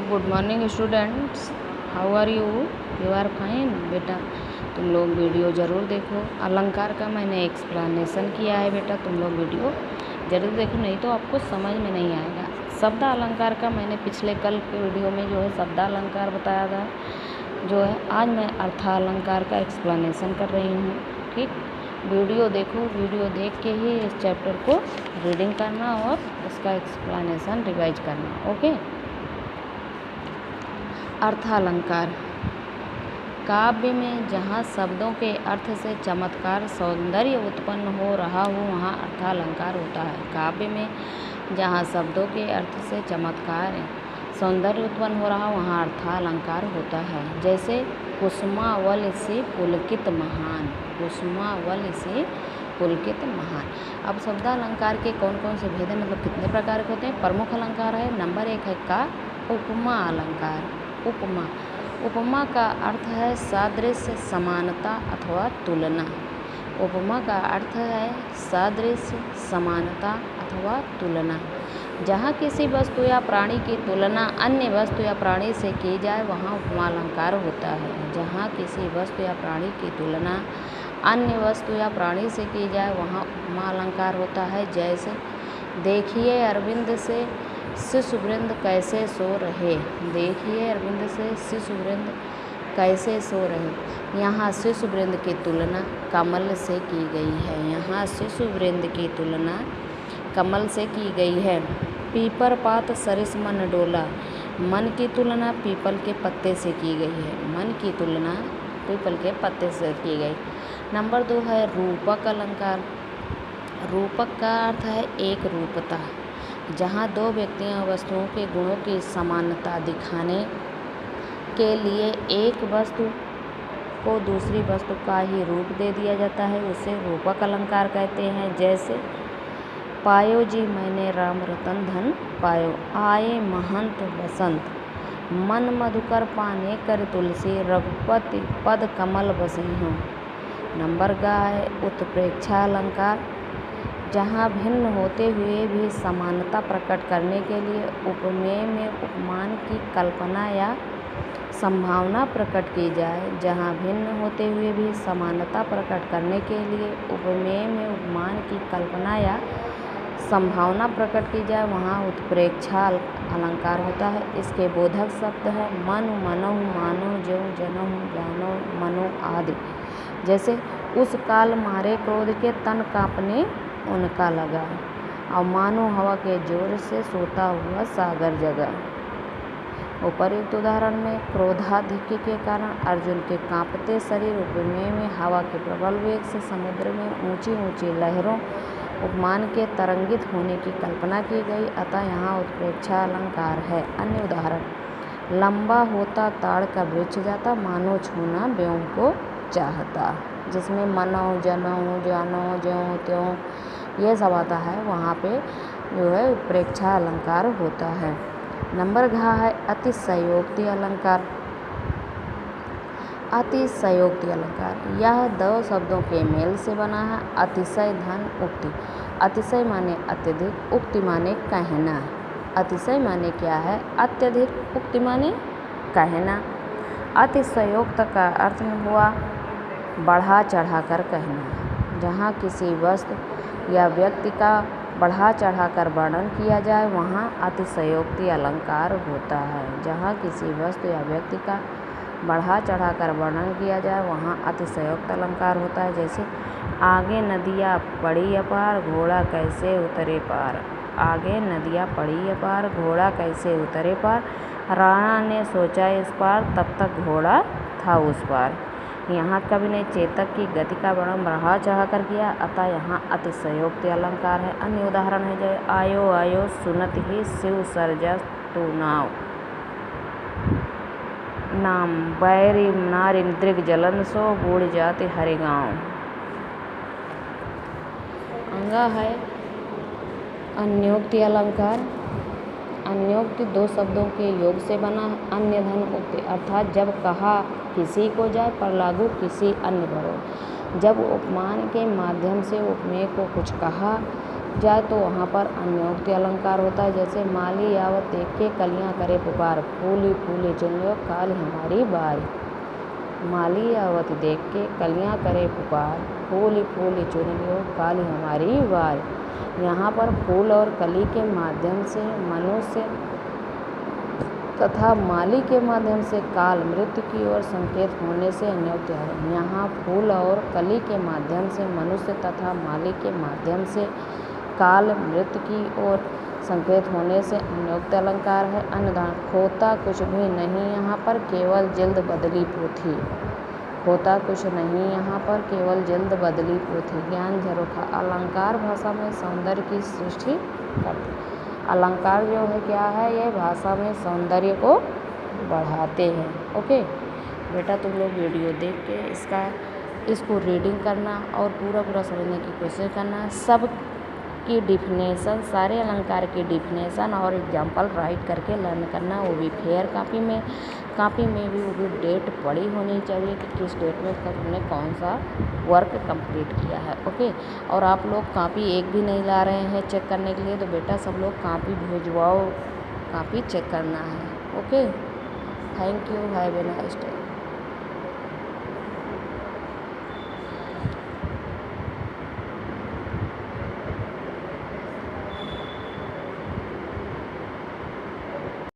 Good morning students, how are you? You are fine बेटा। तुम लोग वीडियो ज़रूर देखो। अलंकार का मैंने एक्सप्लेनेशन किया है बेटा, तुम लोग वीडियो ज़रूर देखो, नहीं तो आपको समझ में नहीं आएगा। शब्द अलंकार का मैंने पिछले कल के वीडियो में जो है शब्द अलंकार बताया था, जो है आज मैं अर्थालंकार का एक्सप्लेनेशन कर रही हूँ। ठीक, वीडियो देखो, वीडियो देख के ही इस चैप्टर को रीडिंग करना और इसका एक्सप्लेनेशन रिवाइज करना। ओके। अर्थालंकार काव्य में जहाँ शब्दों के अर्थ से चमत्कार सौंदर्य उत्पन्न हो रहा हो वहाँ अर्थालंकार होता है। काव्य में जहाँ शब्दों के अर्थ से चमत्कार सौंदर्य उत्पन्न हो रहा हो वहाँ अर्थालंकार होता है। जैसे कुसुमावल से पुलकित महान, कुसुमावल से पुलकित महान। अब शब्दालंकार के कौन कौन से भेद हैं, मतलब कितने प्रकार के होते हैं? प्रमुख अलंकार है, नंबर 1 है का उपमा अलंकार। उपमा, उपमा का अर्थ है सादृश्य, समानता अथवा तुलना। उपमा का अर्थ है सादृश्य, समानता अथवा तुलना। जहाँ किसी वस्तु या प्राणी की तुलना अन्य वस्तु या प्राणी से की जाए वहाँ उपमा अलंकार होता है। जहाँ किसी वस्तु या प्राणी की तुलना अन्य वस्तु या प्राणी से की जाए वहाँ उपमा अलंकार होता है। जैसे देखिए अरविंद से शिशुवृंद कैसे सो रहे, देखिए अरविंद से शिशुवृंद कैसे सो रहे। यहाँ शिशुवृंद की तुलना कमल से की गई है, यहाँ शिशुवृंद की तुलना कमल से की गई है। पीपर पात सरिस मन डोला, मन की तुलना पीपल के पत्ते से की गई है, मन की तुलना पीपल के पत्ते से की गई। नंबर 2 है रूपक अलंकार। रूपक का अर्थ है एक रूपता, जहाँ दो व्यक्तियों वस्तुओं के गुणों की समानता दिखाने के लिए एक वस्तु को दूसरी वस्तु का ही रूप दे दिया जाता है, उसे रूपक अलंकार कहते हैं। जैसे पायो जी मैंने राम रतन धन पायो, आए महंत बसंत, मन मधुकर पाने कर तुलसी, रघुपति पद कमल बसे हों। नंबर गा है उत्प्रेक्षा अलंकार। जहाँ भिन्न होते हुए भी समानता प्रकट करने के लिए उपमेय में उपमान की कल्पना या संभावना प्रकट की जाए, जहाँ भिन्न होते हुए भी समानता प्रकट करने के लिए उपमेय में उपमान की कल्पना या संभावना प्रकट की जाए वहाँ उत्प्रेक्षा अलंकार होता है। इसके बोधक शब्द है मनु मनहु, मानो ज्यों जनहु, जानो मनो आदि। जैसे उस काल मारे क्रोध के तन कांपने उनका लगा, और मानो हवा के जोर से सोता हुआ सागर जगा। उपर्युक्त उदाहरण में क्रोधाधिक्य के कारण अर्जुन के कांपते शरीर उपमेय में हवा के प्रबल वेग से समुद्र में ऊंची ऊंची लहरों उपमान के तरंगित होने की कल्पना की गई, अतः यहाँ उत्प्रेक्षा अलंकार है। अन्य उदाहरण लंबा होता ताड़ का वृक्ष जाता, मानो छूना ब्यों को चाहता, जिसमें मनो जनो जानो ज्यों त्यों ये सब आता है, वहाँ पे जो है उत्प्रेक्षा अलंकार होता है। नंबर घा है अतिशयोक्ति अलंकार। अतिशयोक्ति अलंकार यह दो शब्दों के मेल से बना है। अतिशय धन उक्ति, अतिशय माने अत्यधिक, उक्ति माने कहना। अतिशय माने क्या है? अत्यधिक, उक्ति माने कहना। अतिशयोक्त का अर्थ हुआ बढ़ा चढ़ा कर कहना। जहाँ किसी वस्तु या व्यक्ति का बढ़ा चढ़ाकर वर्णन किया जाए वहाँ अतिशयोक्ति अलंकार होता है। जहाँ किसी वस्तु या व्यक्ति का बढ़ा चढ़ाकर वर्णन किया जाए वहाँ अतिशयोक्त अलंकार होता है। जैसे आगे नदियाँ पड़ी अपार, घोड़ा कैसे उतरे पार, आगे नदियाँ पड़ी अपार, घोड़ा कैसे उतरे पार, राणा ने सोचा इस पार, तब तक घोड़ा था उस पार। यहाँ कवि ने चेतक की गति का वर्णन बढ़ा चढ़ा कर किया, अतः यहाँ अतिशयोक्ति अलंकार है। अन्य उदाहरण है जय आयो आयो सुनत ही शिव सरजस तू नाव, नाम बैरी नारी दृग जलन सो बूढ़ जाति हरि गाँव। अंगा है अन्योक्ति अलंकार। अन्योक्ति दो शब्दों के योग से बना है। अन्य धन उक्ति अर्थात जब कहा किसी को जाए पर लागू किसी अन्य पर हो। जब उपमान के माध्यम से उपमेय को कुछ कहा जाए तो वहाँ पर अन्योक्ति अलंकार होता है। जैसे माली आवत देख के कलियाँ करे पुकार, फूली फूली चुन लो काल हमारी बारी। माली आवत देख के कलियाँ करे पुकार, फूली फूली चुन लो काल हमारी बारी। यहाँ पर फूल और कली के माध्यम से मनुष्य तथा माली के माध्यम से काल मृत्यु की ओर संकेत होने से अन्योक्ति है। यहाँ फूल और कली के माध्यम से मनुष्य तथा माली के माध्यम से काल मृत्यु की ओर संकेत होने से अन्योक्ति अलंकार है। अन्य खोता कुछ भी नहीं यहाँ पर केवल जिल्द बदली पोथी। खोता कुछ नहीं यहाँ पर केवल जिल्द बदली पोथी। ज्ञान झरोखा अलंकार भाषा में सौंदर्य की सृष्टि करते। अलंकार जो है क्या है, ये भाषा में सौंदर्य को बढ़ाते हैं। ओके बेटा, तुम लोग वीडियो देख के इसको रीडिंग करना और पूरा समझने की कोशिश करना। सब की डिफिनेशन, सारे अलंकार की डिफिनेशन और एग्जाम्पल राइट करके लर्न करना, वो भी फेयर कापी में भी वो भी डेट पड़ी होनी चाहिए कि किस डेट में तुमने कौन सा वर्क कंप्लीट किया है। ओके, और आप लोग कापी एक भी नहीं ला रहे हैं चेक करने के लिए, तो बेटा सब लोग कापी भिजवाओ, कापी चेक करना है। Okay, thank you, have a nice day.